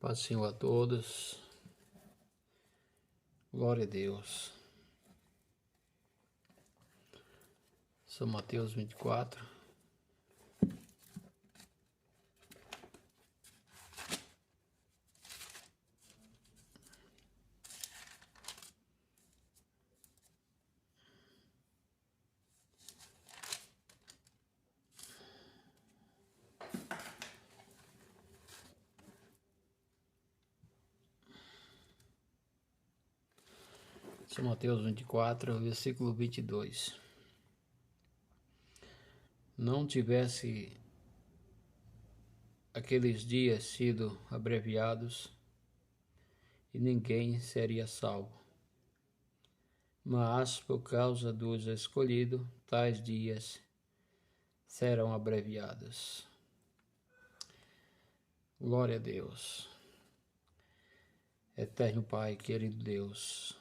Paz do Senhor a todos. Glória a Deus. São Mateus 24. São Mateus 24, versículo 22. Não tivesse aqueles dias sido abreviados, e ninguém seria salvo. Mas, por causa dos escolhidos, tais dias serão abreviados. Glória a Deus. Eterno Pai, querido Deus,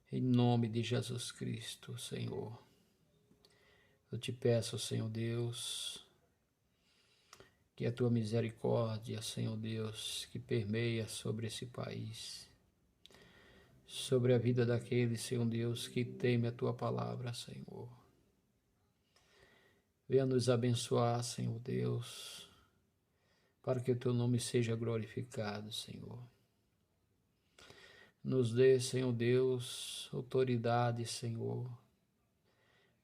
em nome de Jesus Cristo, Senhor, eu te peço, Senhor Deus, que a tua misericórdia, Senhor Deus, que permeia sobre esse país, sobre a vida daqueles, Senhor Deus, que teme a tua palavra, Senhor. Venha nos abençoar, Senhor Deus, para que o teu nome seja glorificado, Senhor. Nos dê, Senhor Deus, autoridade, Senhor,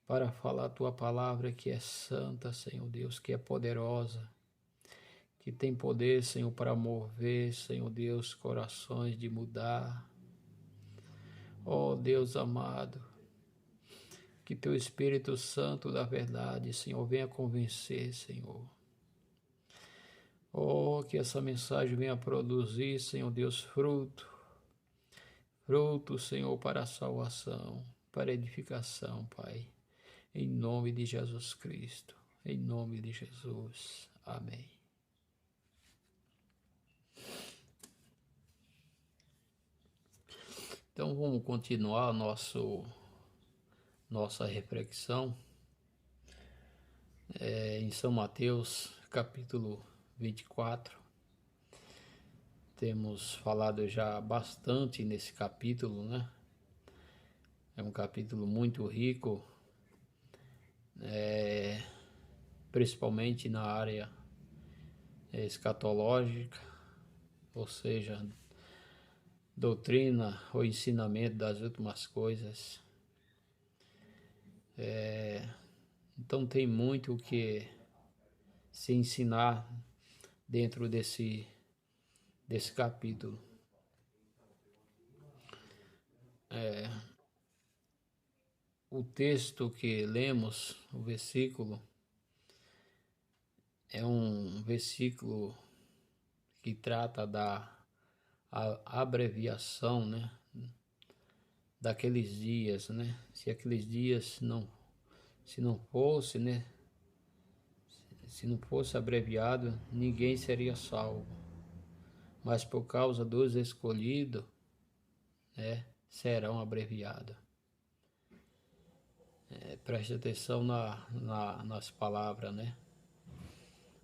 para falar a tua palavra que é santa, Senhor Deus, que é poderosa, que tem poder, Senhor, para mover, Senhor Deus, corações de mudar. Ó Deus amado, que teu Espírito Santo da verdade, Senhor, venha convencer, Senhor. Ó, que essa mensagem venha produzir, Senhor Deus, fruto, Senhor, para a salvação, para a edificação, Pai. Em nome de Jesus Cristo, em nome de Jesus. Amém. Então vamos continuar nossa reflexão em São Mateus, capítulo 24. Temos falado já bastante nesse capítulo, né? É um capítulo muito rico, principalmente na área escatológica, ou seja, doutrina ou ensinamento das últimas coisas. Então tem muito o que se ensinar dentro desse capítulo. O texto que lemos, o versículo, é um versículo que trata da abreviação, né, daqueles dias, né? Se aqueles dias se não fosse, né, se não fosse abreviado, ninguém seria salvo. Mas por causa dos escolhidos, né, serão abreviados. Preste atenção nas palavras, né?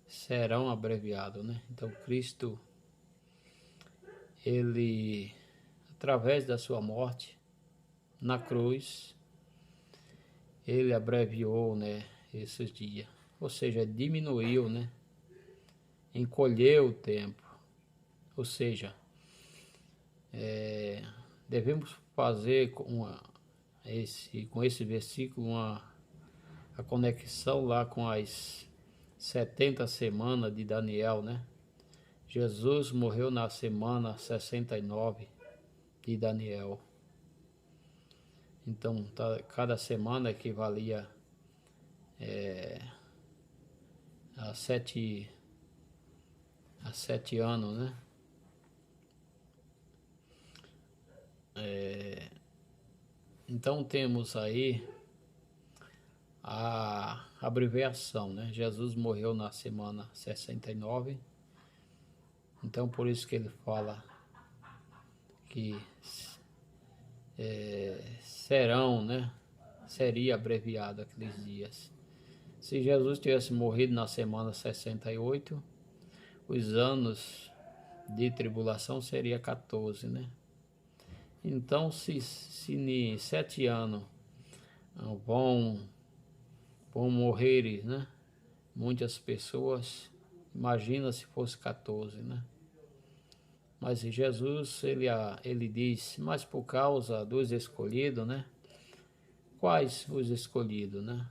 Serão abreviados, né? Então Cristo, ele, através da sua morte na cruz, ele abreviou, né, esses dias. Ou seja, diminuiu, né? Encolheu o tempo. Ou seja, devemos fazer com esse versículo a conexão lá com as 70 semanas de Daniel, né? Jesus morreu na semana 69 de Daniel. Então, cada semana equivalia a 7 anos, né? Então temos aí a abreviação, né? Jesus morreu na semana 69. Então por isso que ele fala que serão, né? Seria abreviado aqueles dias. Se Jesus tivesse morrido na semana 68, os anos de tribulação seria 14, né? Então, se em 7 anos vão morrer, né? Muitas pessoas, imagina se fosse 14, né? Mas Jesus, ele diz, mas por causa dos escolhidos, né? Quais os escolhidos, né?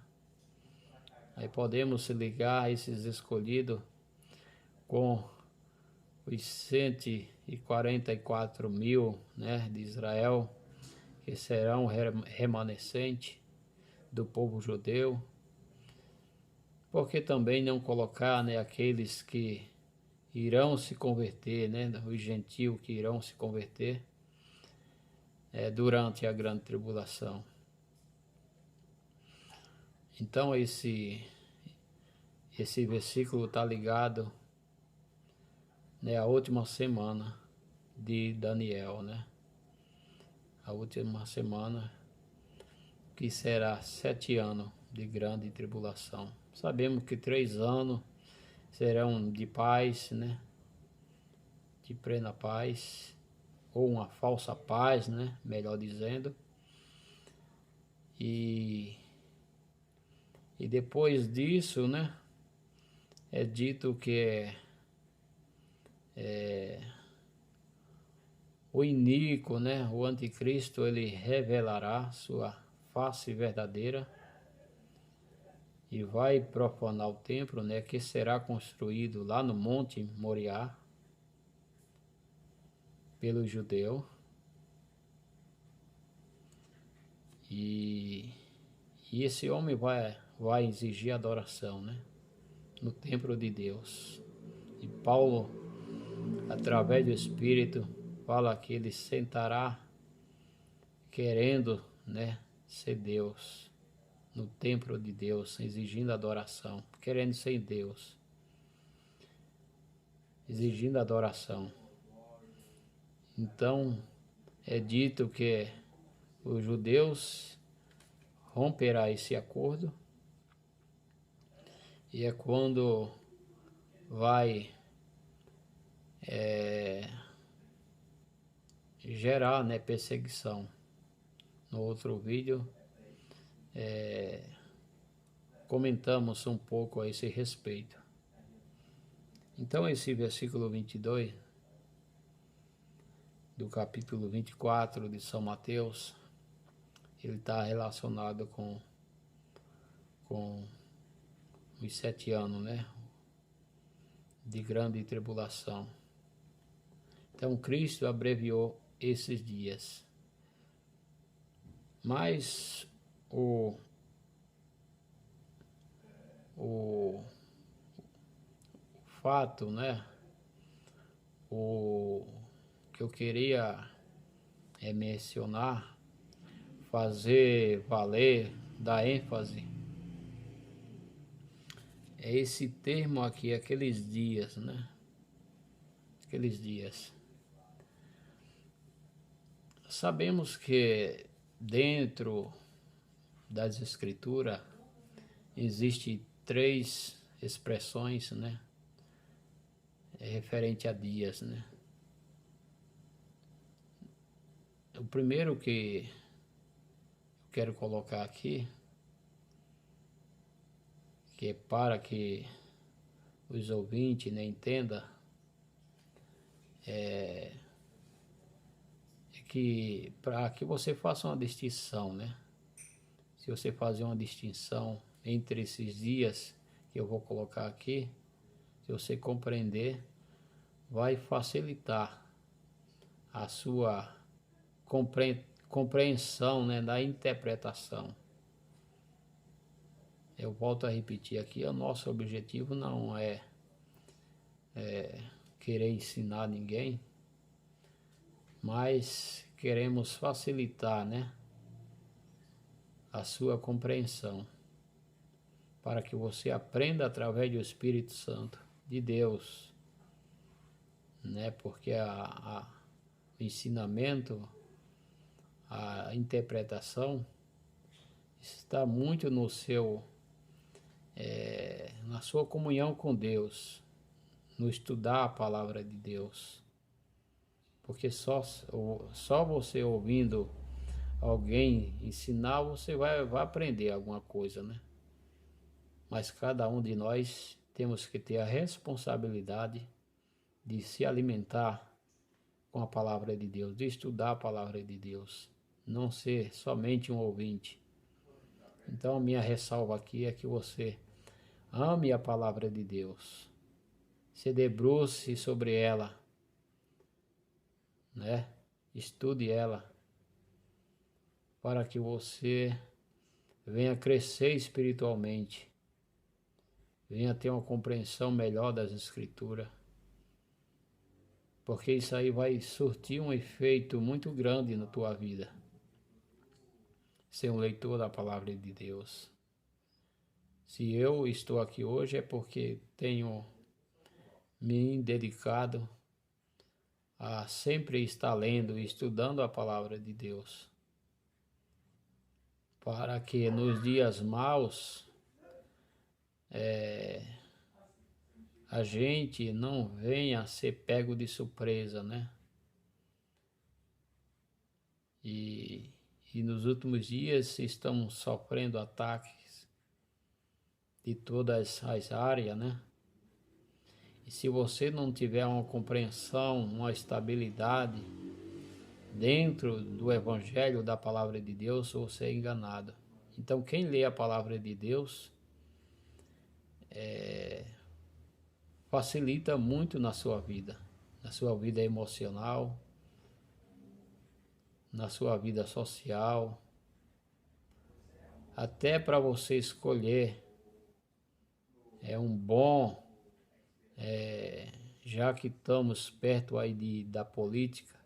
Aí podemos se ligar a esses escolhidos com os 144 mil, né, de Israel, que serão remanescentes do povo judeu. Por que também não colocar, né, aqueles que irão se converter, né, os gentios que irão se converter durante a grande tribulação? Então esse versículo está ligado, né, à última semana de Daniel, né? A última semana que será 7 anos de grande tribulação. Sabemos que 3 anos serão de paz, né? De plena paz, ou uma falsa paz, né? Melhor dizendo. E depois disso, né? É dito que o iníquo, né? O anticristo, ele revelará sua face verdadeira e vai profanar o templo, né, que será construído lá no Monte Moriá pelo judeu. E esse homem vai exigir adoração, né, no templo de Deus. E Paulo, através do Espírito, fala que ele sentará querendo, né, ser Deus no templo de Deus, exigindo adoração, querendo ser Deus, exigindo adoração. Então é dito que os judeus romperá esse acordo, e é quando vai gerar, né, perseguição. No outro vídeo comentamos um pouco a esse respeito. Então esse versículo 22 do capítulo 24 de São Mateus, ele está relacionado com os 7 anos, né, de grande tribulação. Então Cristo abreviou esses dias. Mas o fato, né, o que eu queria mencionar, fazer valer, dar ênfase, é esse termo aqui, aqueles dias, né? Aqueles dias. Sabemos que dentro das escrituras existe 3 expressões, né? Referente a dias, né? O primeiro que eu quero colocar aqui, que é para que os ouvintes, né, entendam, é que para que você faça uma distinção, né? Se você fazer uma distinção entre esses dias que eu vou colocar aqui, se você compreender, vai facilitar a sua compreensão, né, da interpretação. Eu volto a repetir aqui, o nosso objetivo não é querer ensinar ninguém, mas queremos facilitar, né, a sua compreensão, para que você aprenda através do Espírito Santo de Deus, né, porque o ensinamento, a interpretação está muito no seu na sua comunhão com Deus, no estudar a palavra de Deus. porque só você ouvindo alguém ensinar, você vai aprender alguma coisa, né? Mas cada um de nós temos que ter a responsabilidade de se alimentar com a palavra de Deus, de estudar a palavra de Deus, não ser somente um ouvinte. Então, a minha ressalva aqui é que você ame a palavra de Deus, se debruce sobre ela, né? Estude ela, para que você venha crescer espiritualmente, venha ter uma compreensão melhor das Escrituras, porque isso aí vai surtir um efeito muito grande na tua vida, ser um leitor da palavra de Deus. Se eu estou aqui hoje é porque tenho me dedicado a sempre estar lendo e estudando a palavra de Deus, para que nos dias maus a gente não venha a ser pego de surpresa, né? E nos últimos dias estamos sofrendo ataques de todas as áreas, né? E se você não tiver uma compreensão, uma estabilidade dentro do Evangelho da Palavra de Deus, você é enganado. Então, quem lê a Palavra de Deus facilita muito na sua vida emocional, na sua vida social, até para você escolher um bom, já que estamos perto aí da política,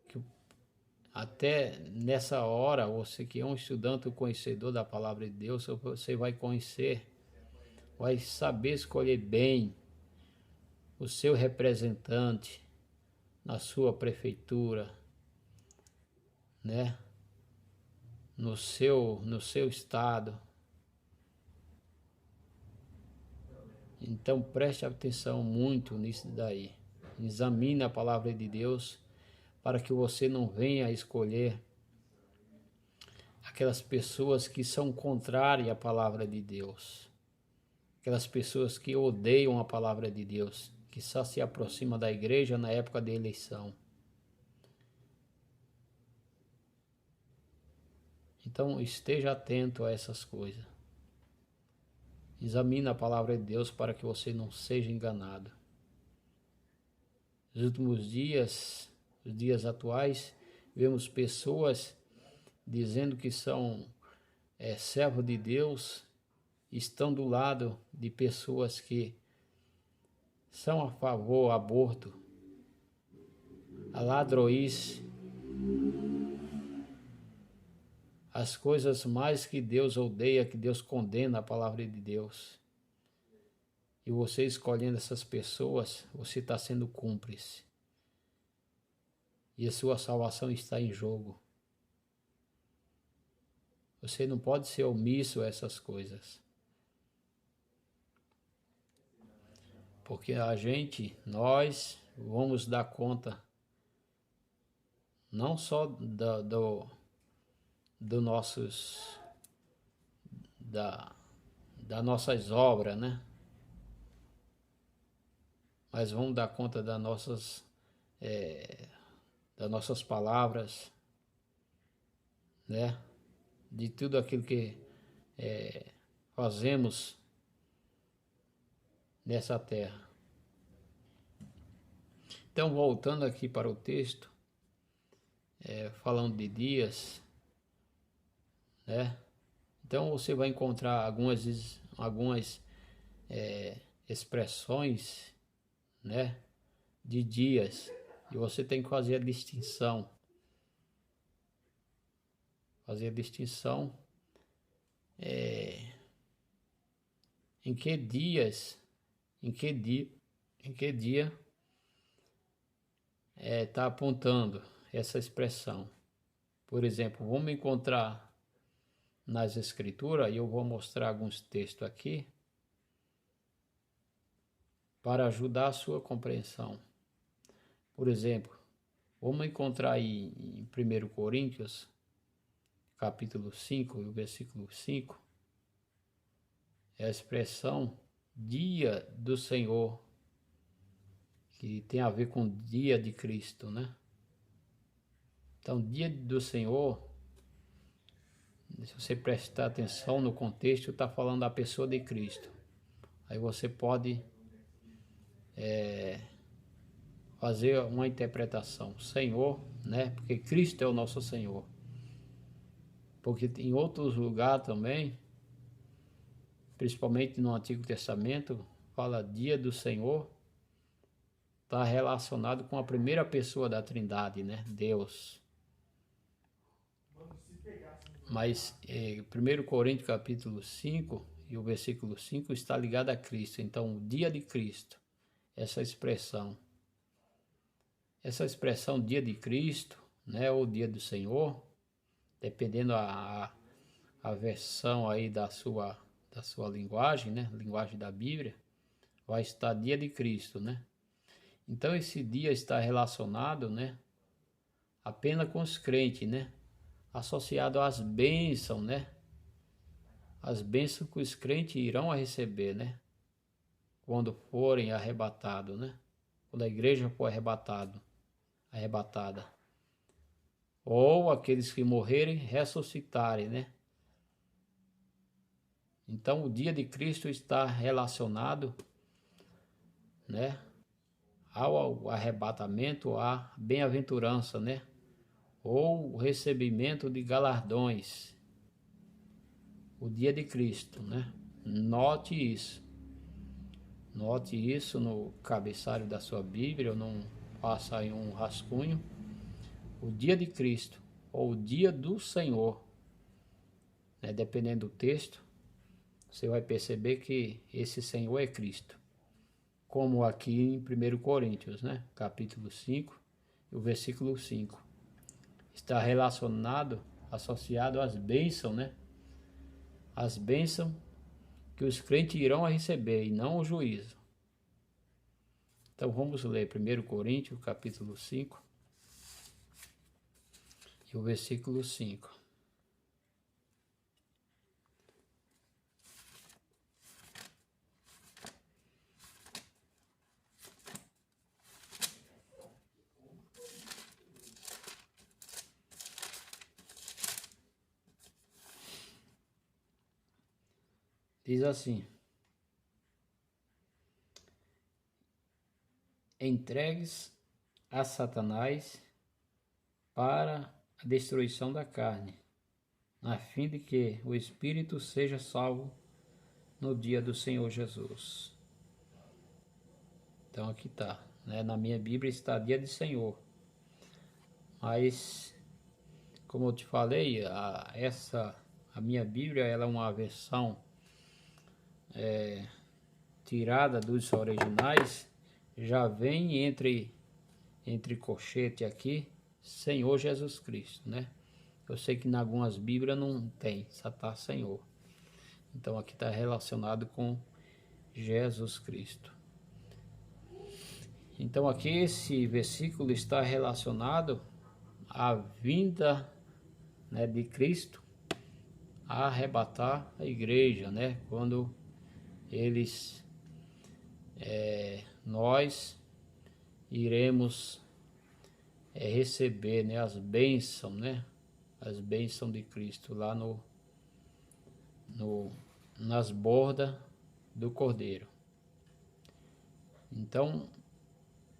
que até nessa hora, você que é um estudante, um conhecedor da palavra de Deus, você vai conhecer, vai saber escolher bem o seu representante na sua prefeitura, né? No seu estado. Então preste atenção muito nisso daí. Examine a palavra de Deus para que você não venha a escolher aquelas pessoas que são contrárias à palavra de Deus. Aquelas pessoas que odeiam a palavra de Deus, que só se aproximam da igreja na época da eleição. Então esteja atento a essas coisas. Examine a palavra de Deus para que você não seja enganado. Nos últimos dias, os dias atuais, vemos pessoas dizendo que são servos de Deus, estão do lado de pessoas que são a favor do aborto, a ladroice, as coisas mais que Deus odeia, que Deus condena a palavra de Deus. E você escolhendo essas pessoas, você está sendo cúmplice. E a sua salvação está em jogo. Você não pode ser omisso a essas coisas. Porque nós vamos dar conta não só das nossas obras, né? Mas vamos dar conta das nossas palavras, né? De tudo aquilo que fazemos nessa terra. Então, voltando aqui para o texto, falando de dias, né? Então você vai encontrar algumas expressões, né, de dias, e você tem que fazer a distinção. Fazer a distinção em que dias, em que dia está apontando essa expressão. Por exemplo, vamos encontrar nas Escrituras, e eu vou mostrar alguns textos aqui para ajudar a sua compreensão. Por exemplo, vamos encontrar aí em 1 Coríntios, capítulo 5, e o versículo 5, é a expressão dia do Senhor, que tem a ver com o dia de Cristo, né? Então, dia do Senhor, se você prestar atenção no contexto, está falando da pessoa de Cristo. Aí você pode fazer uma interpretação, Senhor, né? Porque Cristo é o nosso Senhor. Porque em outros lugares também, principalmente no Antigo Testamento, fala dia do Senhor, está relacionado com a primeira pessoa da Trindade, né? Deus. Mas 1 Coríntios capítulo 5 e o versículo 5 está ligado a Cristo. Então, o dia de Cristo, essa expressão dia de Cristo, né, ou dia do Senhor, dependendo a versão aí da sua linguagem, né, linguagem da Bíblia, vai estar dia de Cristo, né? Então, esse dia está relacionado, né, apenas com os crentes, né? Associado às bênçãos, né? As bênçãos que os crentes irão a receber, né? Quando forem arrebatados, né? Quando a igreja for arrebatada. Ou aqueles que morrerem ressuscitarem, né? Então o dia de Cristo está relacionado, né, ao arrebatamento, à bem-aventurança, né? Ou o recebimento de galardões. O dia de Cristo, né? Note isso. Note isso no cabeçalho da sua Bíblia, ou não faça aí um rascunho. O dia de Cristo, ou o dia do Senhor, né? Dependendo do texto, você vai perceber que esse Senhor é Cristo. Como aqui em 1 Coríntios, né? Capítulo 5, o versículo 5. Está relacionado, associado às bênçãos, né? As bênçãos que os crentes irão a receber e não o juízo. Então vamos ler 1 Coríntios, capítulo 5 e o versículo 5. Diz assim: entregues a Satanás para a destruição da carne, a fim de que o espírito seja salvo no dia do Senhor Jesus. Então aqui está, né? Na minha Bíblia está dia de Senhor. Mas, como eu te falei, a minha Bíblia ela é uma versão tirada dos originais, já vem entre colchete aqui, Senhor Jesus Cristo, né? Eu sei que em algumas Bíblias não tem, só está Senhor. Então aqui está relacionado com Jesus Cristo. Então aqui esse versículo está relacionado à vinda, né, de Cristo a arrebatar a igreja, né? Quando nós iremos receber, né, as bênçãos, né? As bênçãos de Cristo lá nas bordas do Cordeiro. Então,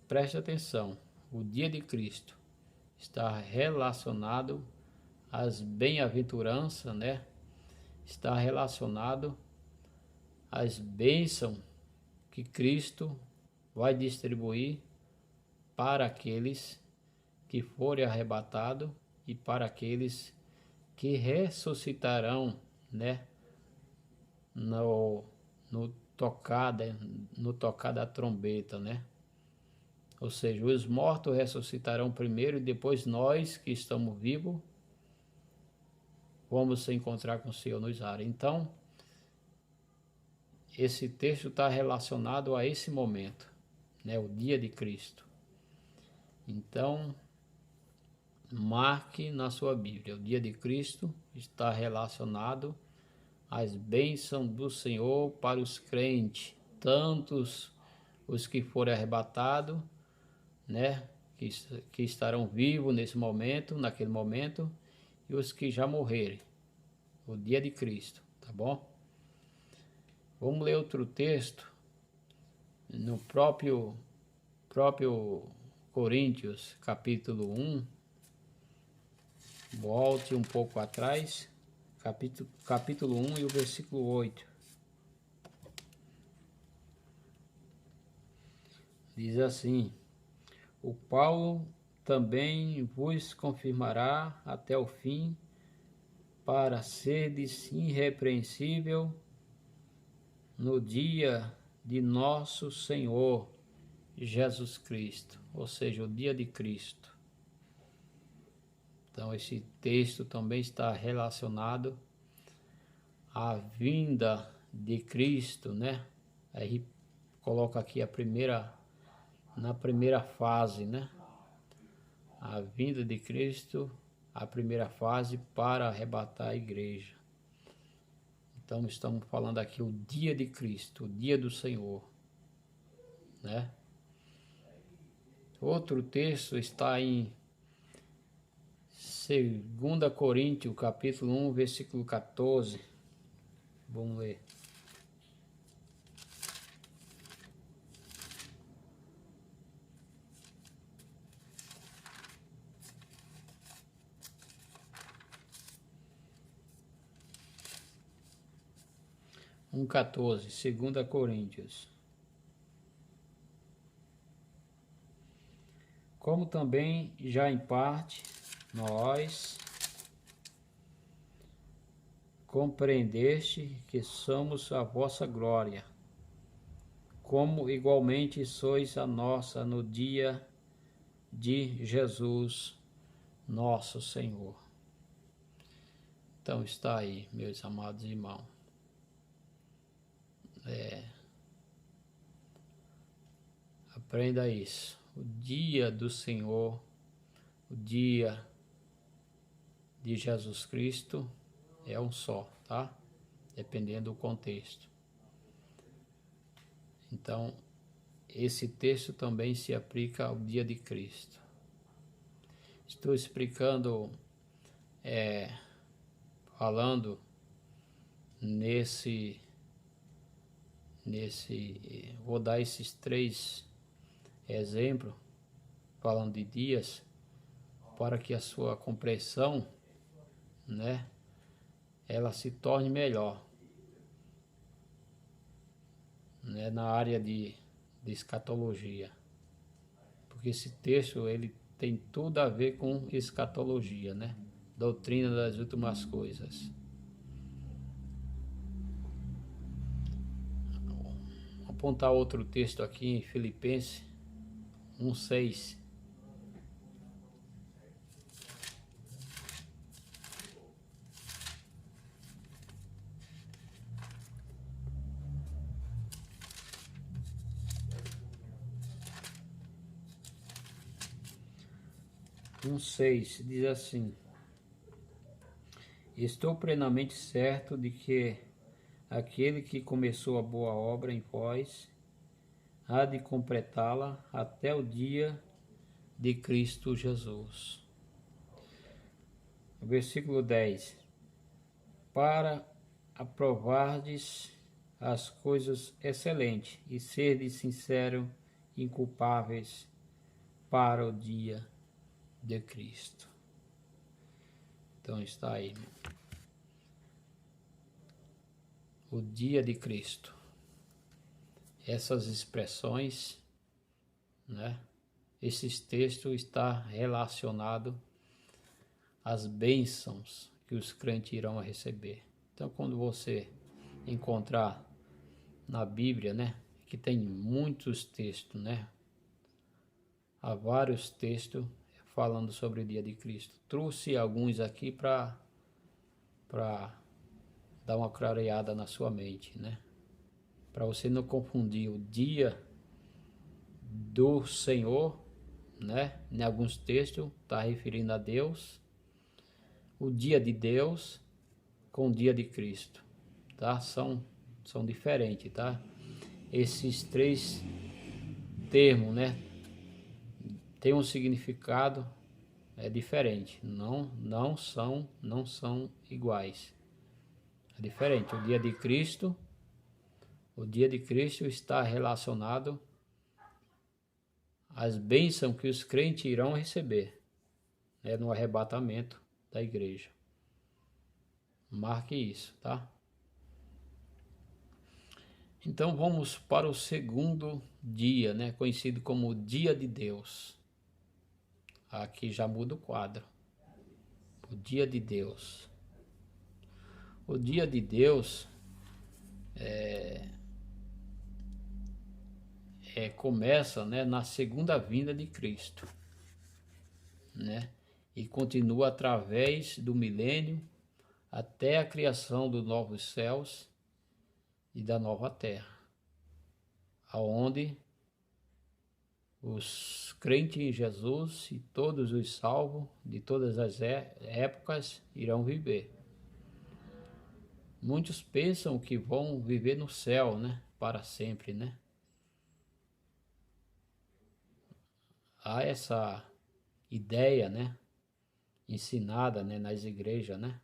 preste atenção, o dia de Cristo está relacionado às bem-aventuranças, né? Está relacionado às bênçãos que Cristo vai distribuir para aqueles que forem arrebatados e para aqueles que ressuscitarão, né? No tocar da trombeta, né? Ou seja, os mortos ressuscitarão primeiro e depois nós que estamos vivos vamos se encontrar com o Senhor nos ares. Então, esse texto está relacionado a esse momento, né? O dia de Cristo. Então, marque na sua Bíblia, o dia de Cristo está relacionado às bênçãos do Senhor para os crentes, tantos os que forem arrebatados, né, que estarão vivos nesse momento, naquele momento, e os que já morrerem, o dia de Cristo, tá bom? Vamos ler outro texto, no próprio Coríntios, capítulo 1, volte um pouco atrás, capítulo 1 e o versículo 8. Diz assim: o Paulo também vos confirmará até o fim, para serdes irrepreensível no dia de nosso Senhor Jesus Cristo, ou seja, o dia de Cristo. Então esse texto também está relacionado à vinda de Cristo, né? Aí coloca aqui na primeira fase, né? A vinda de Cristo, a primeira fase para arrebatar a igreja. Então estamos falando aqui o dia de Cristo, o dia do Senhor, né? Outro texto está em 2 Coríntios, capítulo 1, versículo 14. Vamos ler. Um 14, 2 Coríntios. Como também já em parte nós compreendeste que somos a vossa glória, como igualmente sois a nossa no dia de Jesus, nosso Senhor. Então está aí, meus amados irmãos. Aprenda isso. O dia do Senhor, o dia de Jesus Cristo é um só, tá? Dependendo do contexto. Então, esse texto também se aplica ao dia de Cristo. Estou explicando, falando vou dar esses 3 exemplos, falando de dias, para que a sua compreensão, né, ela se torne melhor, né, na área de escatologia, porque esse texto ele tem tudo a ver com escatologia, né, doutrina das últimas coisas. Vou apontar outro texto aqui em Filipenses 1:6. Um 6 diz assim: estou plenamente certo de que aquele que começou a boa obra em vós há de completá-la até o dia de Cristo Jesus. Versículo 10: para aprovardes as coisas excelentes e serdes sinceros, inculpáveis para o dia de Cristo. Então está aí, o dia de Cristo. Essas expressões, né? Esses textos estão relacionados às bênçãos que os crentes irão receber. Então, quando você encontrar na Bíblia, né, que tem muitos textos, né? Há vários textos falando sobre o dia de Cristo. Trouxe alguns aqui para dar uma clareada na sua mente, né? Para você não confundir o dia do Senhor, né? Em alguns textos está referindo a Deus, o dia de Deus com o dia de Cristo, tá? São diferentes, tá? Esses três termos, né? Tem um significado diferente, não são iguais. É diferente. O dia de Cristo está relacionado às bênçãos que os crentes irão receber, né, no arrebatamento da igreja. Marque isso, tá? Então vamos para o segundo dia, né, conhecido como o dia de Deus. Aqui já muda o quadro. O dia de Deus. O dia de Deus começa, né, na segunda vinda de Cristo, né? E continua através do milênio até a criação dos novos céus e da nova terra, aonde os crentes em Jesus e todos os salvos de todas as épocas irão viver. Muitos pensam que vão viver no céu, né, para sempre, né? Há essa ideia, né, ensinada, né, nas igrejas, né?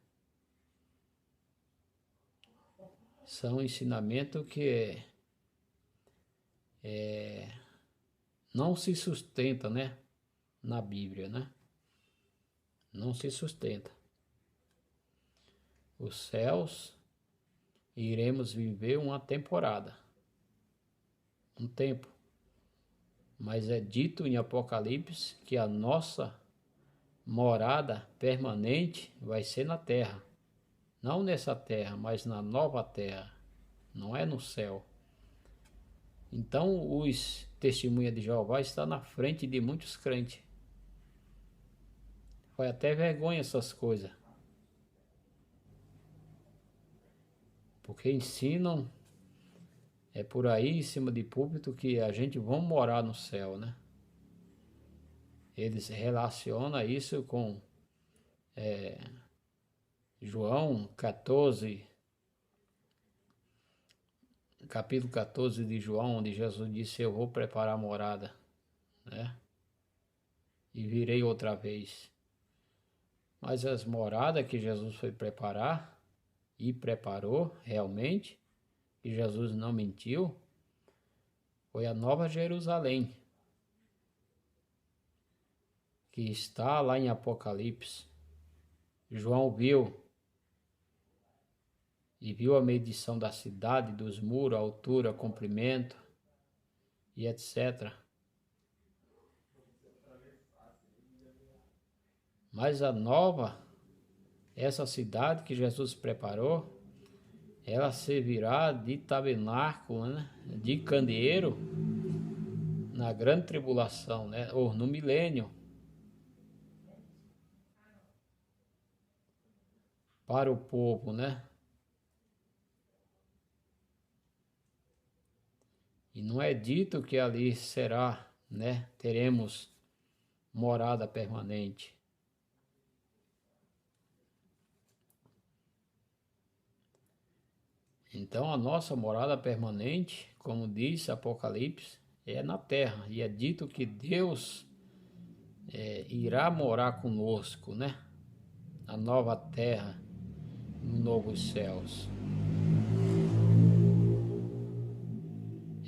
São ensinamentos que não se sustenta, né, na Bíblia, né? Não se sustenta. Os céus iremos viver uma temporada, um tempo, mas é dito em Apocalipse que a nossa morada permanente vai ser na terra. Não nessa terra, mas na nova terra. Não é no céu. Então os testemunhas de Jeová estão na frente de muitos crentes. Foi até vergonha essas coisas. Porque ensinam por aí em cima de púlpito que a gente vai morar no céu, né? Eles relacionam isso com João 14, capítulo 14 de João, onde Jesus disse: eu vou preparar a morada, né? E virei outra vez. Mas as moradas que Jesus foi preparar, e preparou realmente, e Jesus não mentiu, foi a Nova Jerusalém, que está lá em Apocalipse. João viu, e viu a medição da cidade, dos muros, altura, comprimento, e etc. Mas a nova, essa cidade que Jesus preparou, ela servirá de tabernáculo, né? De candeeiro na grande tribulação, né? Ou no milênio, para o povo, né? E não é dito que ali será, né? Teremos morada permanente. Então a nossa morada permanente, como diz Apocalipse, é na terra. E é dito que Deus irá morar conosco, né? Na nova terra, nos novos céus.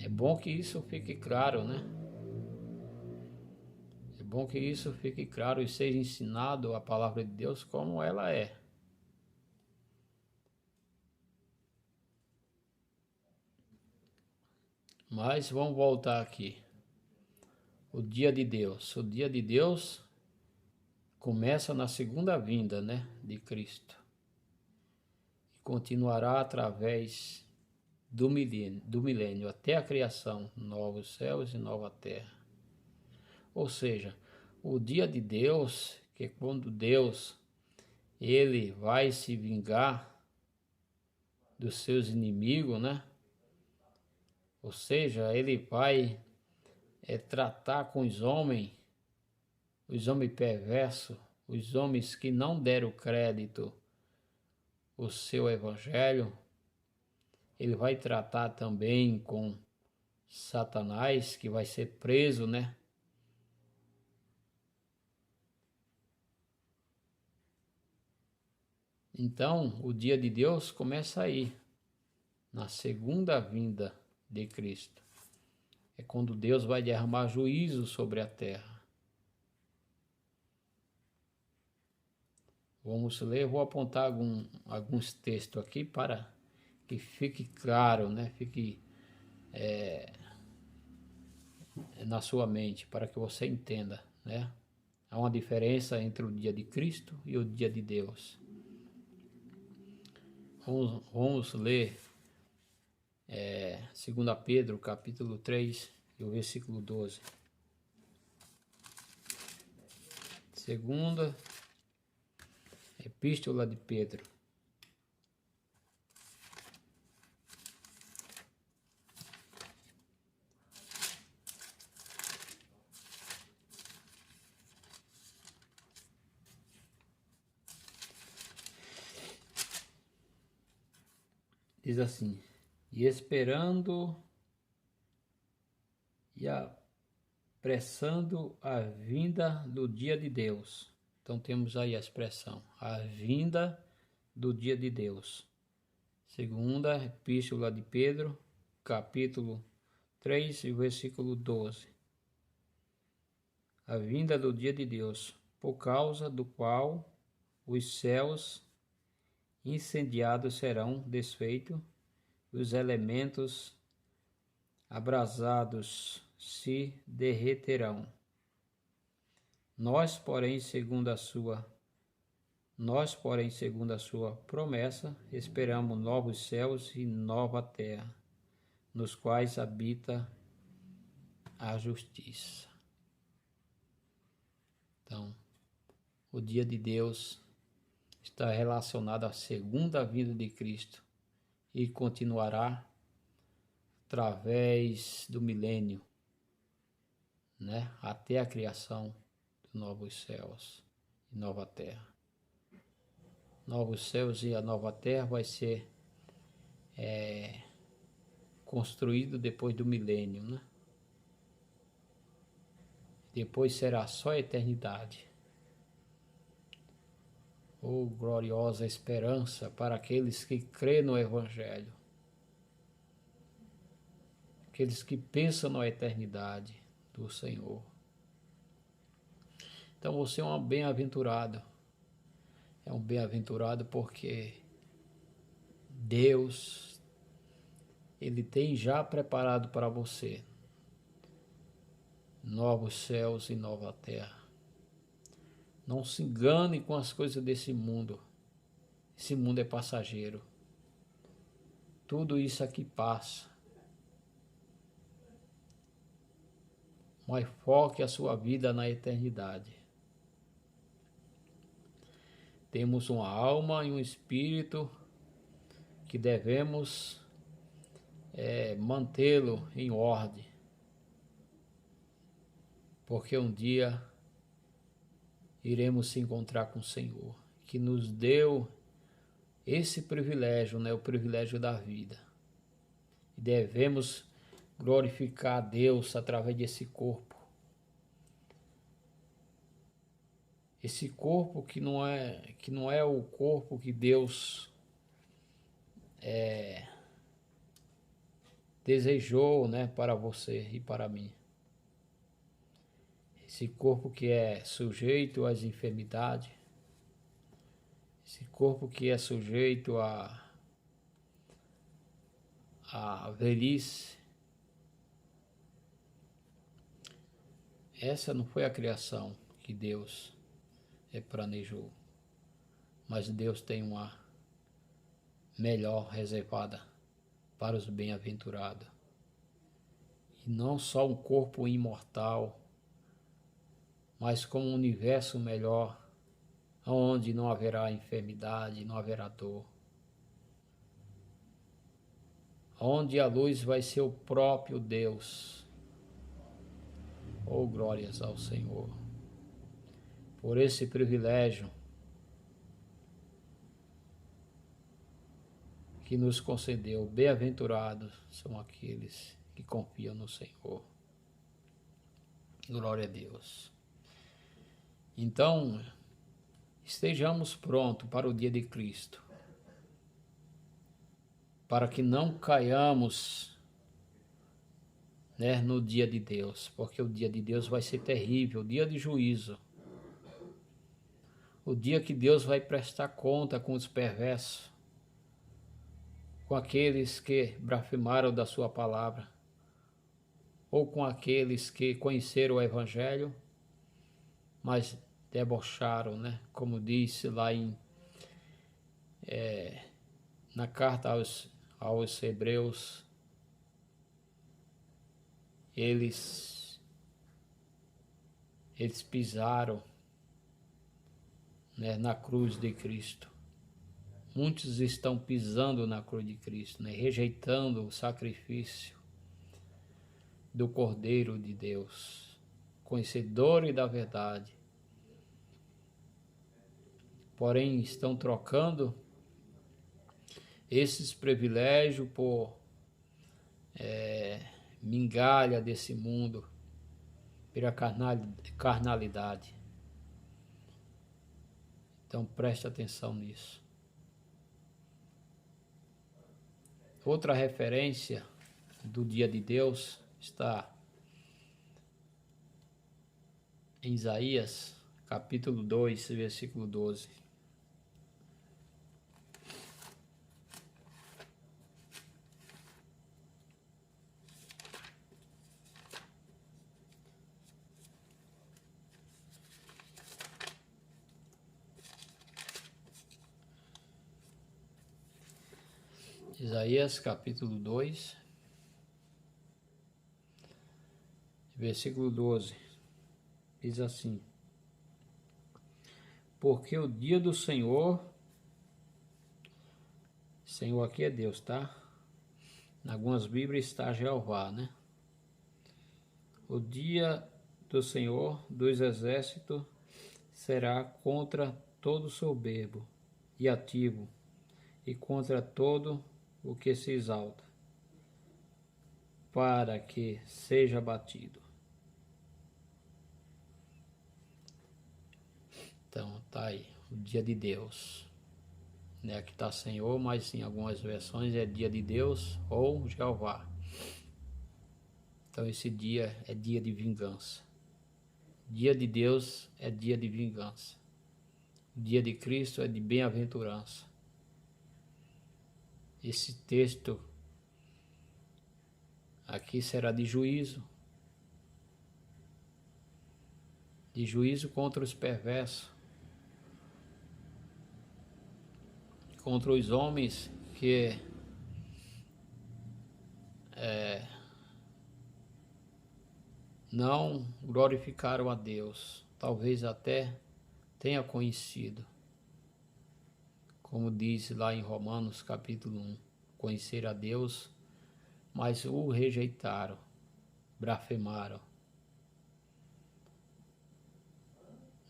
É bom que isso fique claro, né? É bom que isso fique claro e seja ensinado a palavra de Deus como ela é. Mas vamos voltar aqui. O dia de Deus. O dia de Deus começa na segunda vinda, né, de Cristo. E continuará através do milênio até a criação, novos céus e nova terra. Ou seja, o dia de Deus, que é quando Deus ele vai se vingar dos seus inimigos, né? Ou seja, ele vai tratar com os homens os homens perversos, os homens que não deram crédito ao seu evangelho, ele vai tratar também com Satanás, que vai ser preso, né? Então, o dia de Deus começa aí, na segunda vinda de Cristo. É quando Deus vai derramar juízo sobre a terra. Vamos ler, vou apontar alguns textos aqui para que fique claro, né? Fique na sua mente, para que você entenda, né? Há uma diferença entre o dia de Cristo e o dia de Deus. Vamos ler 2 Pedro, capítulo 3, e o versículo 12. Segunda Epístola de Pedro. Diz assim: e esperando e apressando a vinda do dia de Deus. Então temos aí a expressão, a vinda do dia de Deus. Segunda Epístola de Pedro, capítulo 3 e versículo 12. A vinda do dia de Deus, por causa do qual os céus incendiados serão desfeitos, os elementos abrasados se derreterão. Nós, porém, segundo a sua promessa, esperamos novos céus e nova terra, nos quais habita a justiça. Então, o dia de Deus está relacionado à segunda vinda de Cristo e continuará através do milênio, né? Até a criação dos novos céus e nova terra. Novos céus e a nova terra vai ser construído depois do milênio, né? Depois será só a eternidade. Oh, gloriosa esperança para aqueles que crêem no Evangelho, aqueles que pensam na eternidade do Senhor. Então você é um bem-aventurado. É um bem-aventurado porque Deus, Ele tem já preparado para você novos céus e nova terra. Não se engane com as coisas desse mundo. Esse mundo é passageiro. Tudo isso aqui passa. Mas foque a sua vida na eternidade. Temos uma alma e um espírito que devemos mantê-lo em ordem. Porque um dia iremos se encontrar com o Senhor, que nos deu esse privilégio, né, o privilégio da vida. E devemos glorificar a Deus através desse corpo. Esse corpo que não é o corpo que Deus desejou, né, para você e para mim. Esse corpo que é sujeito às enfermidades, esse corpo que é sujeito à velhice. Essa não foi a criação que Deus planejou, mas Deus tem uma melhor reservada para os bem-aventurados. E não só um corpo imortal, mas como um universo melhor, onde não haverá enfermidade, não haverá dor. Onde a luz vai ser o próprio Deus. Oh, glórias ao Senhor. por esse privilégio que nos concedeu. Bem-aventurados são aqueles que confiam no Senhor. Glória a Deus. Então, estejamos prontos para o dia de Cristo, para que não caiamos, no dia de Deus, porque o dia de Deus vai ser terrível, o dia de juízo, o dia que Deus vai prestar conta com os perversos, com aqueles que blasfemaram da sua palavra, ou com aqueles que conheceram o Evangelho, mas debocharam, como disse lá na carta aos Hebreus, eles pisaram, na cruz de Cristo. Muitos estão pisando na cruz de Cristo, rejeitando o sacrifício do Cordeiro de Deus, conhecedor da verdade. Porém, estão trocando esses privilégios por migalha desse mundo, pela carnalidade. Então preste atenção nisso. Outra referência do dia de Deus está em Isaías, capítulo 2, versículo 12. Isaías capítulo 2, versículo 12, diz assim: porque o dia do Senhor aqui é Deus, tá? Em algumas Bíblias está Jeová, O dia do Senhor dos exércitos será contra todo soberbo e ativo, e contra todo o que se exalta, para que seja abatido. Então, tá aí, o dia de Deus. Aqui está Senhor, mas em algumas versões é dia de Deus ou Jeová. Então, esse dia é dia de vingança. Dia de Deus é dia de vingança. Dia de Cristo é de bem-aventurança. Esse texto aqui será de juízo contra os perversos, contra os homens que não glorificaram a Deus, talvez até tenha conhecido, como diz lá em Romanos capítulo 1, conhecer a Deus, mas o rejeitaram, blasfemaram,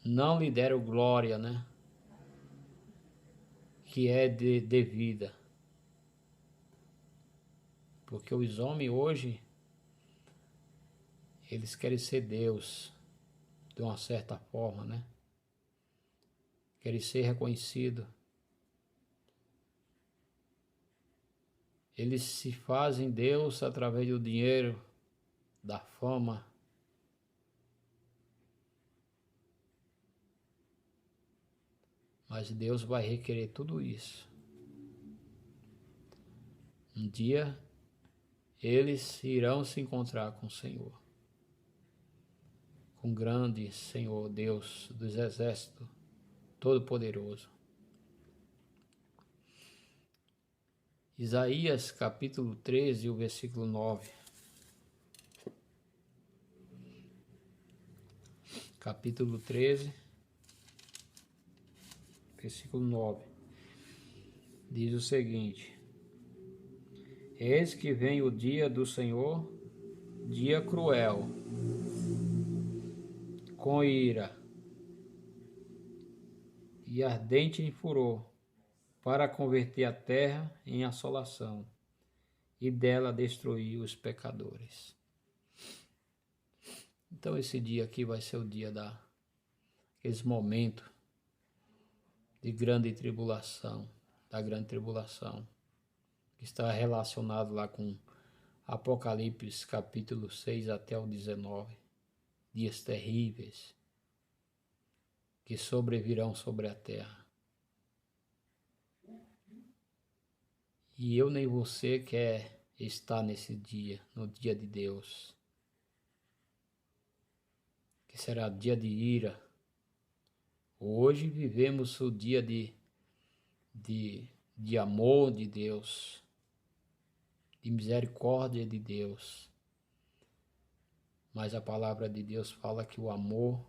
não lhe deram glória, que é devida, porque os homens hoje, eles querem ser Deus, de uma certa forma, Querem ser reconhecidos. Eles se fazem Deus através do dinheiro, da fama. Mas Deus vai requerer tudo isso. Um dia, eles irão se encontrar com o Senhor. Com o grande Senhor, Deus dos exércitos, Todo-Poderoso. Isaías capítulo 13, o versículo 9. Capítulo 13, versículo 9. Diz o seguinte: eis que vem o dia do Senhor, dia cruel, com ira, e ardente em furor, para converter a terra em assolação e dela destruir os pecadores. Então esse dia aqui vai ser o dia daqueles momentos de grande tribulação, da grande tribulação, que está relacionado lá com Apocalipse capítulo 6 até o 19, dias terríveis que sobrevirão sobre a terra. E eu nem você quer estar nesse dia, no dia de Deus, que será dia de ira. Hoje vivemos o dia de amor de Deus, de misericórdia de Deus. Mas a palavra de Deus fala que o amor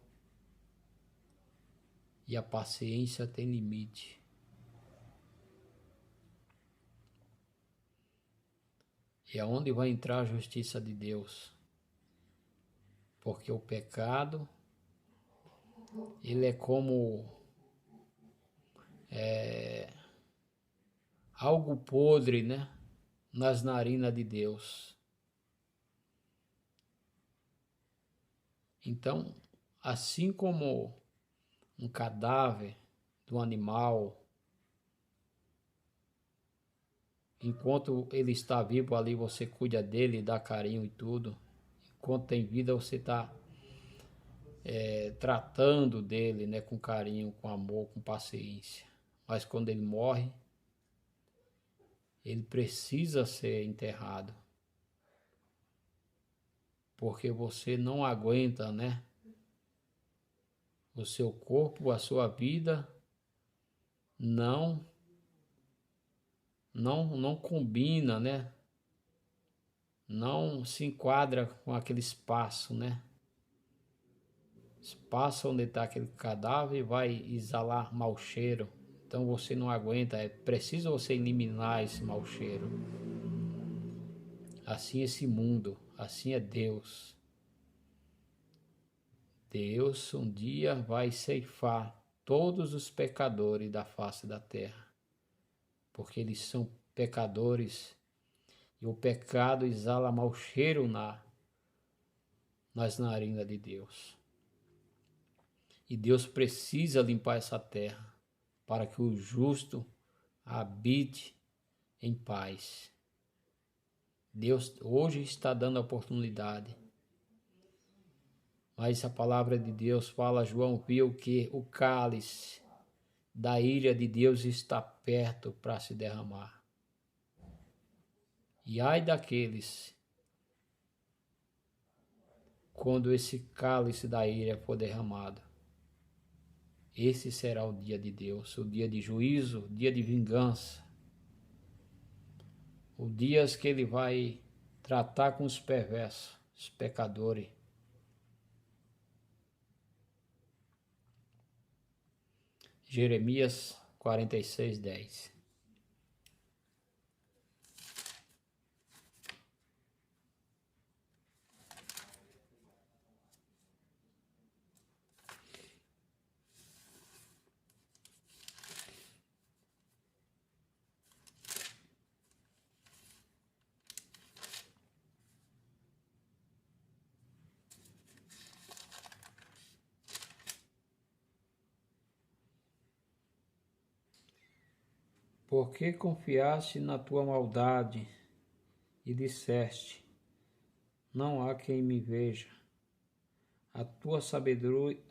e a paciência têm limite. E aonde vai entrar a justiça de Deus? Porque o pecado, ele é como algo podre, né? Nas narinas de Deus. Então, assim como um cadáver de um animal, enquanto ele está vivo ali, você cuida dele, dá carinho e tudo. Enquanto tem vida, você está tratando dele, né, com carinho, com amor, com paciência. Mas quando ele morre, ele precisa ser enterrado. Porque você não aguenta, né? O seu corpo, a sua vida não combina, né? Não se enquadra com aquele espaço, né? Espaço onde está aquele cadáver vai exalar mau cheiro. Então você não aguenta, é preciso você eliminar esse mau cheiro. Assim esse mundo, assim é Deus. Deus um dia vai ceifar todos os pecadores da face da terra, porque eles são pecadores e o pecado exala mau cheiro nas narinas de Deus. E Deus precisa limpar essa terra para que o justo habite em paz. Deus hoje está dando a oportunidade. Mas a palavra de Deus fala, João viu que o cálice da ira de Deus está perto para se derramar. E ai daqueles quando esse cálice da ira for derramado. Esse será o dia de Deus, o dia de juízo, o dia de vingança. O dia que ele vai tratar com os perversos, os pecadores. Jeremias 46:10. Por que confiaste na tua maldade e disseste, não há quem me veja? A tua sabedoria,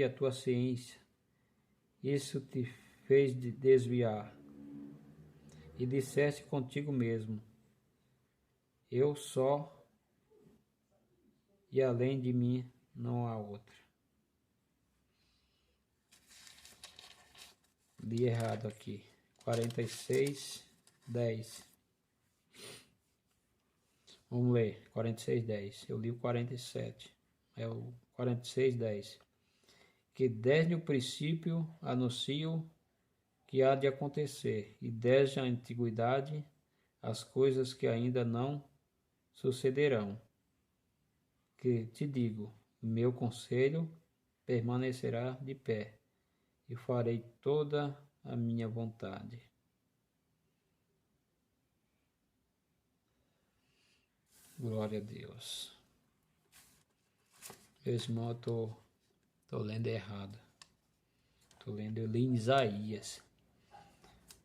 a tua ciência, isso te fez desviar. E disseste contigo mesmo, eu só, e além de mim não há outra. Li errado aqui. 46:10. Vamos ler. 46:10. Eu li o 47. É o 46:10. Que desde o princípio anuncio que há de acontecer, e desde a antiguidade as coisas que ainda não sucederão. Que te digo, meu conselho permanecerá de pé, e farei toda a minha vontade. Glória a Deus. Meu irmão, eu tô lendo errado. Eu li em Isaías,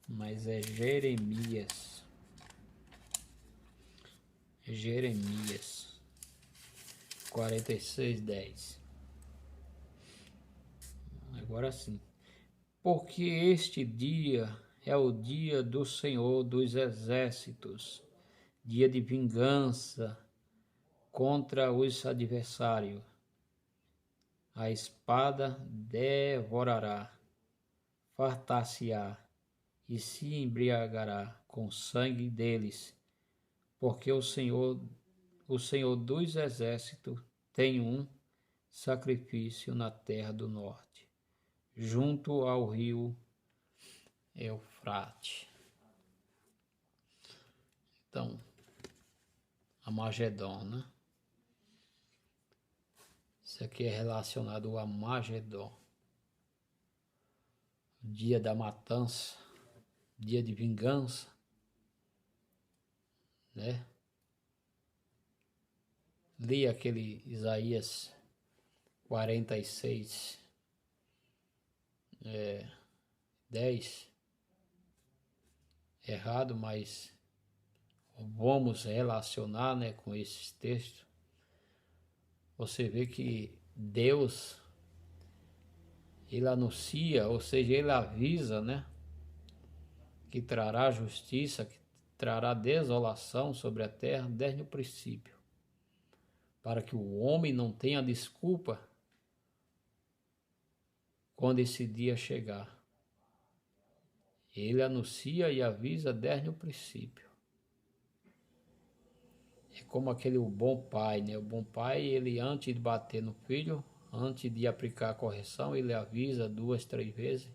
mas é Jeremias. Jeremias 46:10. Agora sim. Porque este dia é o dia do Senhor dos Exércitos, dia de vingança contra os adversários. A espada devorará, fartar-se-á e se embriagará com o sangue deles, porque o Senhor dos Exércitos tem um sacrifício na terra do norte, junto ao rio Eufrate. Então, Amagedon, né? Isso aqui é relacionado ao Amagedon, dia da matança, dia de vingança, né? Li aquele Isaías 46, 10, errado, mas vamos relacionar, né, com esses textos. Você vê que Deus, ele anuncia, ou seja, ele avisa, né, que trará justiça, que trará desolação sobre a terra desde o princípio, para que o homem não tenha desculpa quando esse dia chegar. Ele anuncia e avisa desde o princípio. É como aquele bom pai, né? O bom pai, ele antes de bater no filho, antes de aplicar a correção, ele avisa 2, 3 vezes.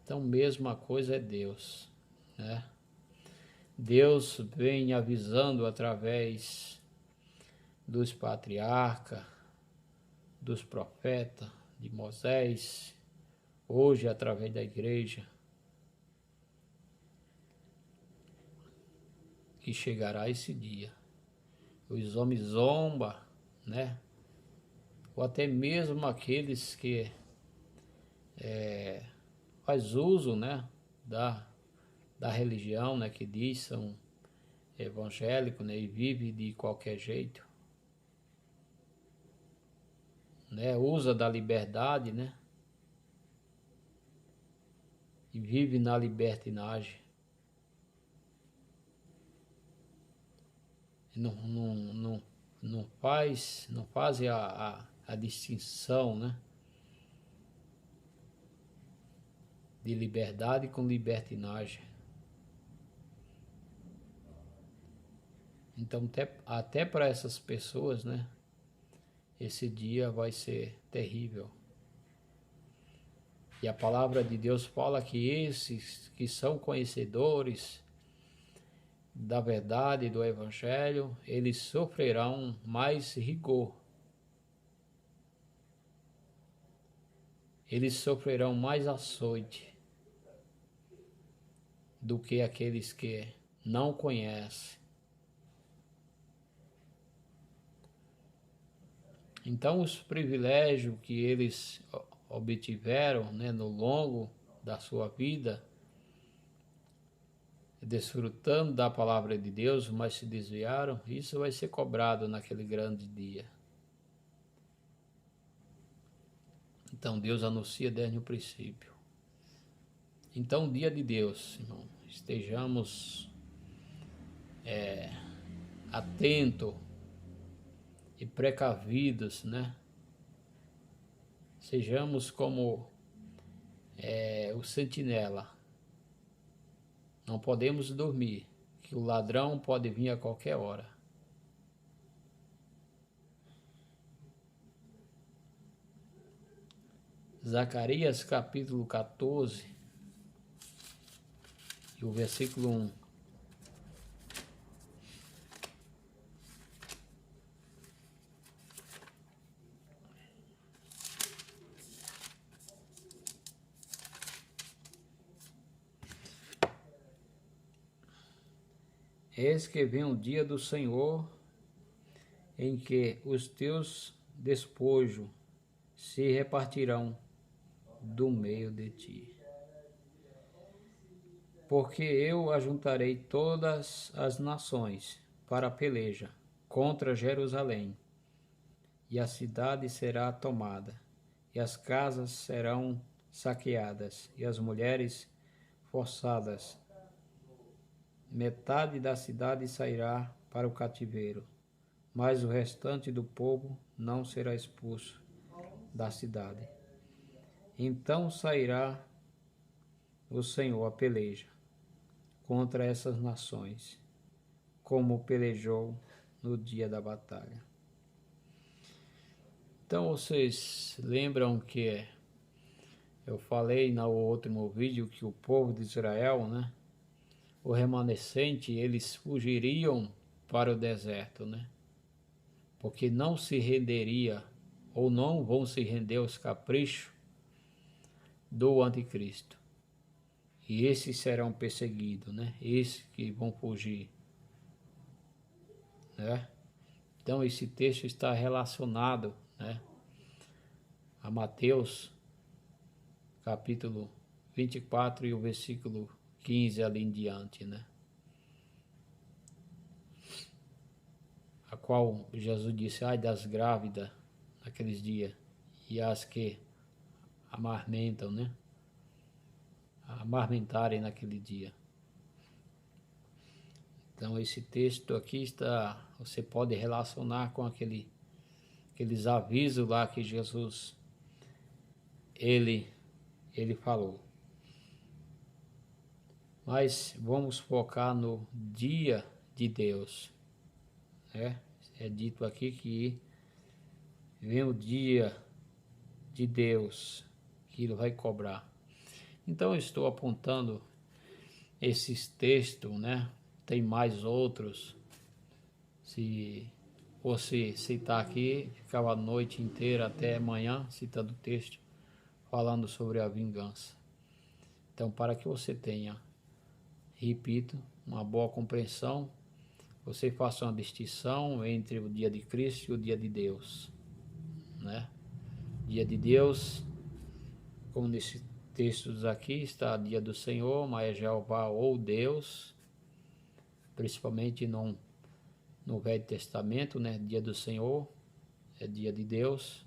Então, mesma coisa é Deus, né? Deus vem avisando através dos patriarcas, dos profetas, de Moisés, hoje através da igreja, que chegará esse dia. Os homens zombam, né? Ou até mesmo aqueles que faz uso, né, da religião, né, que diz são evangélicos, né, e vive de qualquer jeito, né, usa da liberdade, né, e vive na libertinagem. Não faz a distinção, né, de liberdade com libertinagem. Então, até para essas pessoas, né, esse dia vai ser terrível. E a palavra de Deus fala que esses que são conhecedores da verdade do Evangelho, eles sofrerão mais rigor. Eles sofrerão mais açoite do que aqueles que não conhecem. Então, os privilégios que eles obtiveram, né, no longo da sua vida, desfrutando da palavra de Deus, mas se desviaram, isso vai ser cobrado naquele grande dia. Então, Deus anuncia desde o princípio. Então, dia de Deus, irmão, estejamos atentos e precavidos, né? Sejamos como o sentinela. Não podemos dormir, que o ladrão pode vir a qualquer hora. Zacarias capítulo 14 e o versículo 1. Eis que vem o dia do Senhor, em que os teus despojos se repartirão do meio de ti. Porque eu ajuntarei todas as nações para a peleja contra Jerusalém, e a cidade será tomada, e as casas serão saqueadas, e as mulheres forçadas. Metade da cidade sairá para o cativeiro, mas o restante do povo não será expulso da cidade. Então sairá o Senhor a peleja contra essas nações, como pelejou no dia da batalha. Então vocês lembram que eu falei no último vídeo que o povo de Israel, né, o remanescente, eles fugiriam para o deserto, né, porque não se renderia ou não vão se render aos caprichos do anticristo. E esses serão perseguidos, né? Esses que vão fugir, né? Então esse texto está relacionado, né, a Mateus capítulo 24 e o versículo 15 ali em diante, né? A qual Jesus disse: ai das grávidas naqueles dias e as que amamentam, né? Amamentarem naquele dia. Então esse texto aqui está, você pode relacionar com aqueles avisos lá que Jesus ele falou. Mas vamos focar no dia de Deus, né? É dito aqui que vem o dia de Deus que ele vai cobrar. Então eu estou apontando esses textos, né? Tem mais outros. Se fosse citar aqui, ficava a noite inteira até amanhã citando o texto, falando sobre a vingança. Então, para que você tenha, repito, uma boa compreensão, você faça uma distinção entre o dia de Cristo e o dia de Deus, né? Dia de Deus, como nesse texto aqui está dia do Senhor, mas é Jeová ou Deus, principalmente no Velho Testamento, né? Dia do Senhor é dia de Deus,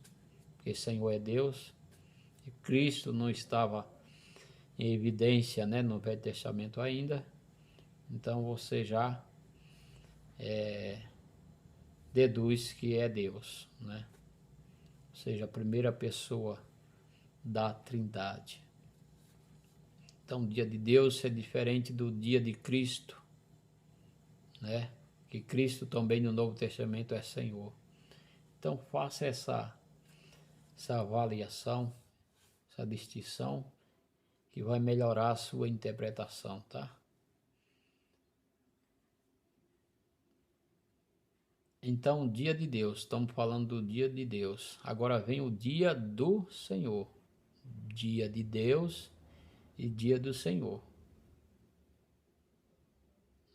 porque Senhor é Deus. E Cristo não estava em evidência, né, no Velho Testamento ainda. Então você já deduz que é Deus, né? Ou seja, a primeira pessoa da Trindade. Então, o dia de Deus é diferente do dia de Cristo, né? Que Cristo também no Novo Testamento é Senhor. Então, faça essa avaliação, essa distinção, que vai melhorar a sua interpretação, tá? Então, o dia de Deus, estamos falando do dia de Deus. Agora vem o dia do Senhor. Dia de Deus e dia do Senhor,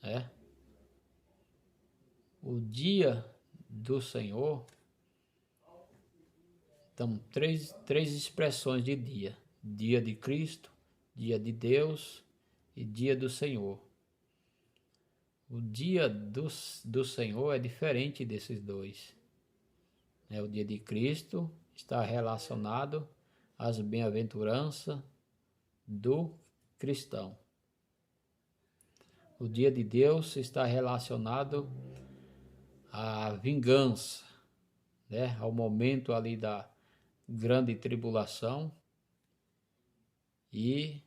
né? O dia do Senhor, então três expressões de dia: dia de Cristo, dia de Deus e dia do Senhor. O dia do Senhor é diferente desses dois, né? O dia de Cristo está relacionado às bem-aventuranças do cristão. O dia de Deus está relacionado à vingança, né? Ao momento ali da grande tribulação e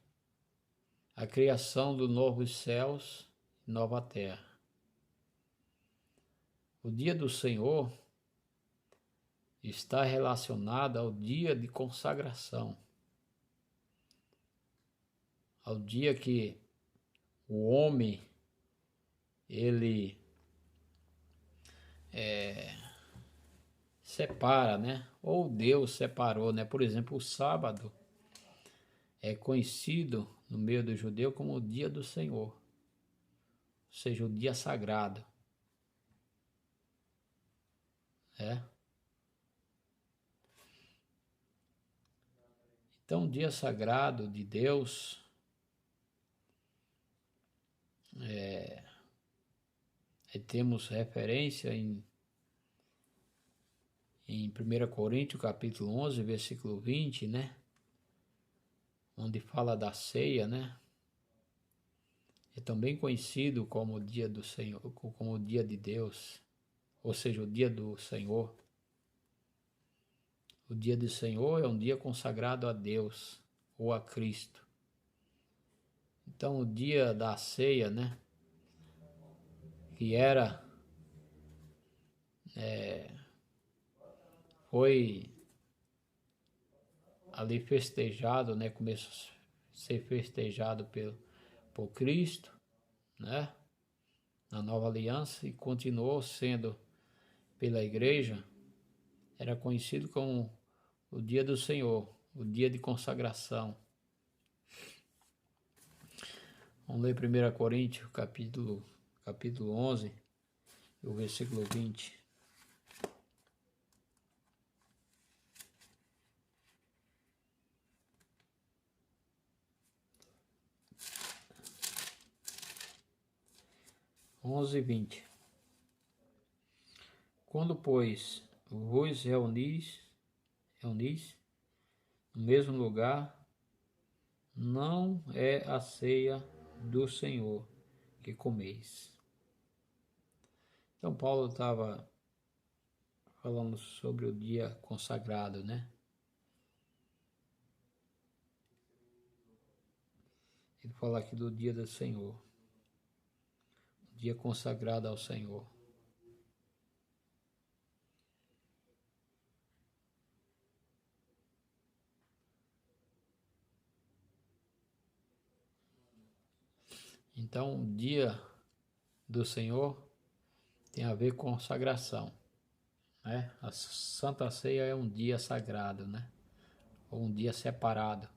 a criação dos novos céus e nova terra. O dia do Senhor está relacionado ao dia de consagração, ao dia que o homem ele separa, né? Ou Deus separou, né? Por exemplo, o sábado é conhecido no meio do judeu como o dia do Senhor. seja, o dia sagrado. Então, o dia sagrado de Deus temos referência em 1 Coríntios capítulo 11, versículo 20, né? Onde fala da ceia, né? É também conhecido como o dia do Senhor, como o dia de Deus, ou seja, o dia do Senhor. O dia do Senhor é um dia consagrado a Deus ou a Cristo. Então, o dia da ceia, né? Que foi ali festejado, né? Começou a ser festejado por Cristo, né? Na nova aliança, e continuou sendo pela igreja. Era conhecido como o dia do Senhor, o dia de consagração. Vamos ler 1 Coríntios capítulo 11, o versículo 20. Onze e 20. Quando, pois, vos reunis no mesmo lugar, não é a ceia do Senhor que comeis. Então, Paulo estava falando sobre o dia consagrado, né? Ele fala aqui do dia do Senhor, dia consagrado ao Senhor. Então, o dia do Senhor tem a ver com consagração, né? A Santa Ceia é um dia sagrado, né? Ou um dia separado,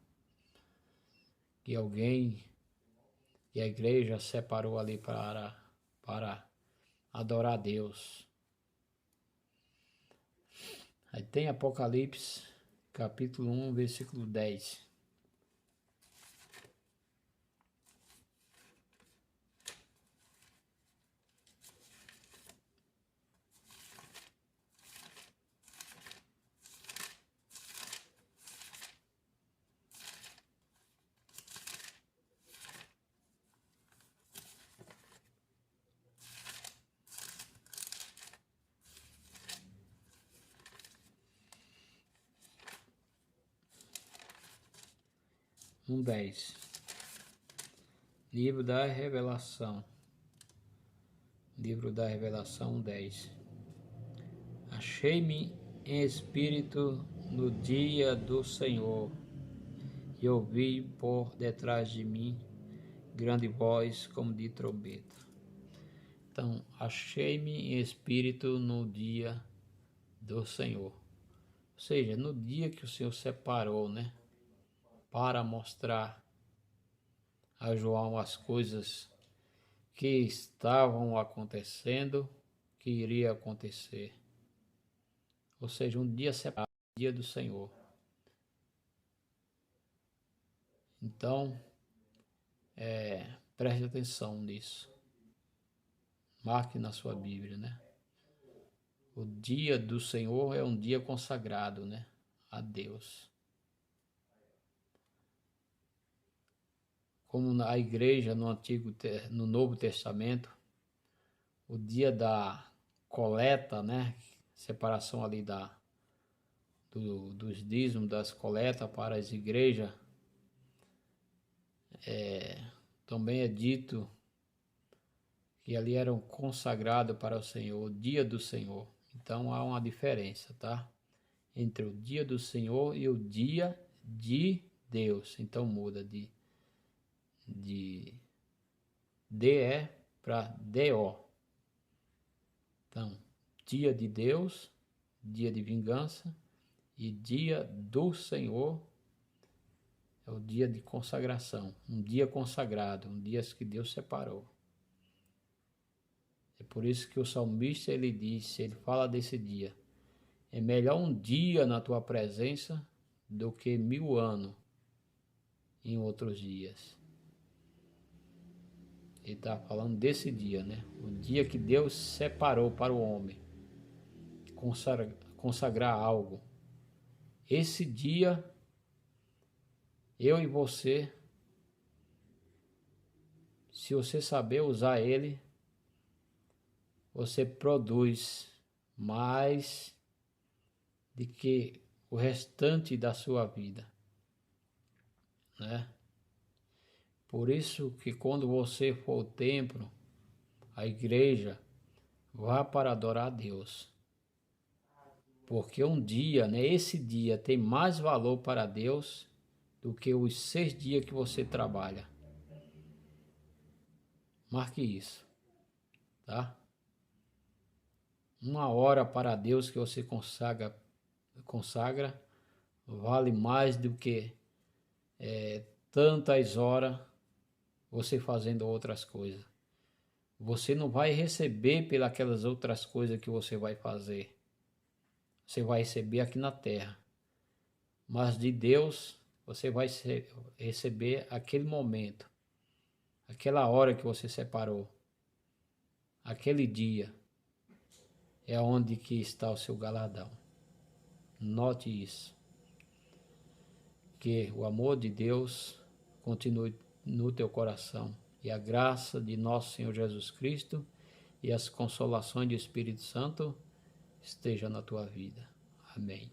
que a igreja separou ali para adorar a Deus. Aí tem Apocalipse, capítulo 1, versículo 10. Um 10. Livro da Revelação. Livro da Revelação 10. Achei-me em espírito no dia do Senhor, e ouvi por detrás de mim grande voz como de trombeta. Então, achei-me em espírito no dia do Senhor. Ou seja, no dia que o Senhor separou, né? Para mostrar a João as coisas que estavam acontecendo, que iria acontecer. Ou seja, um dia separado, o dia do Senhor. Então, preste atenção nisso. Marque na sua Bíblia, né? O dia do Senhor é um dia consagrado, né? A Deus. Como na igreja no Novo Testamento, o dia da coleta, né? Separação ali dos dízimos, das coletas para as igrejas, também é dito que ali eram consagrados para o Senhor, o dia do Senhor. Então há uma diferença, tá? Entre o dia do Senhor e o dia de Deus. Então muda de DE para DO. Então, dia de Deus, dia de vingança, e dia do Senhor é o dia de consagração, um dia consagrado, um dia que Deus separou. É por isso que o salmista ele fala desse dia. É melhor um dia na tua presença do que 1000 anos em outros dias. Ele está falando desse dia, né? O dia que Deus separou para o homem consagrar algo. Esse dia, eu e você, se você saber usar ele, você produz mais do que o restante da sua vida, né? Por isso que quando você for ao templo, a igreja, vá para adorar a Deus. Porque um dia, né, esse dia tem mais valor para Deus do que os 6 dias que você trabalha. Marque isso, tá? 1 hora para Deus que você consagra vale mais do que tantas horas você fazendo outras coisas. Você não vai receber pelas outras coisas que você vai fazer. Você vai receber aqui na terra. Mas de Deus, você vai receber aquele momento, aquela hora que você separou, aquele dia, é onde que está o seu galardão. Note isso. Que o amor de Deus continue no teu coração e a graça de nosso Senhor Jesus Cristo e as consolações do Espírito Santo esteja na tua vida. Amém.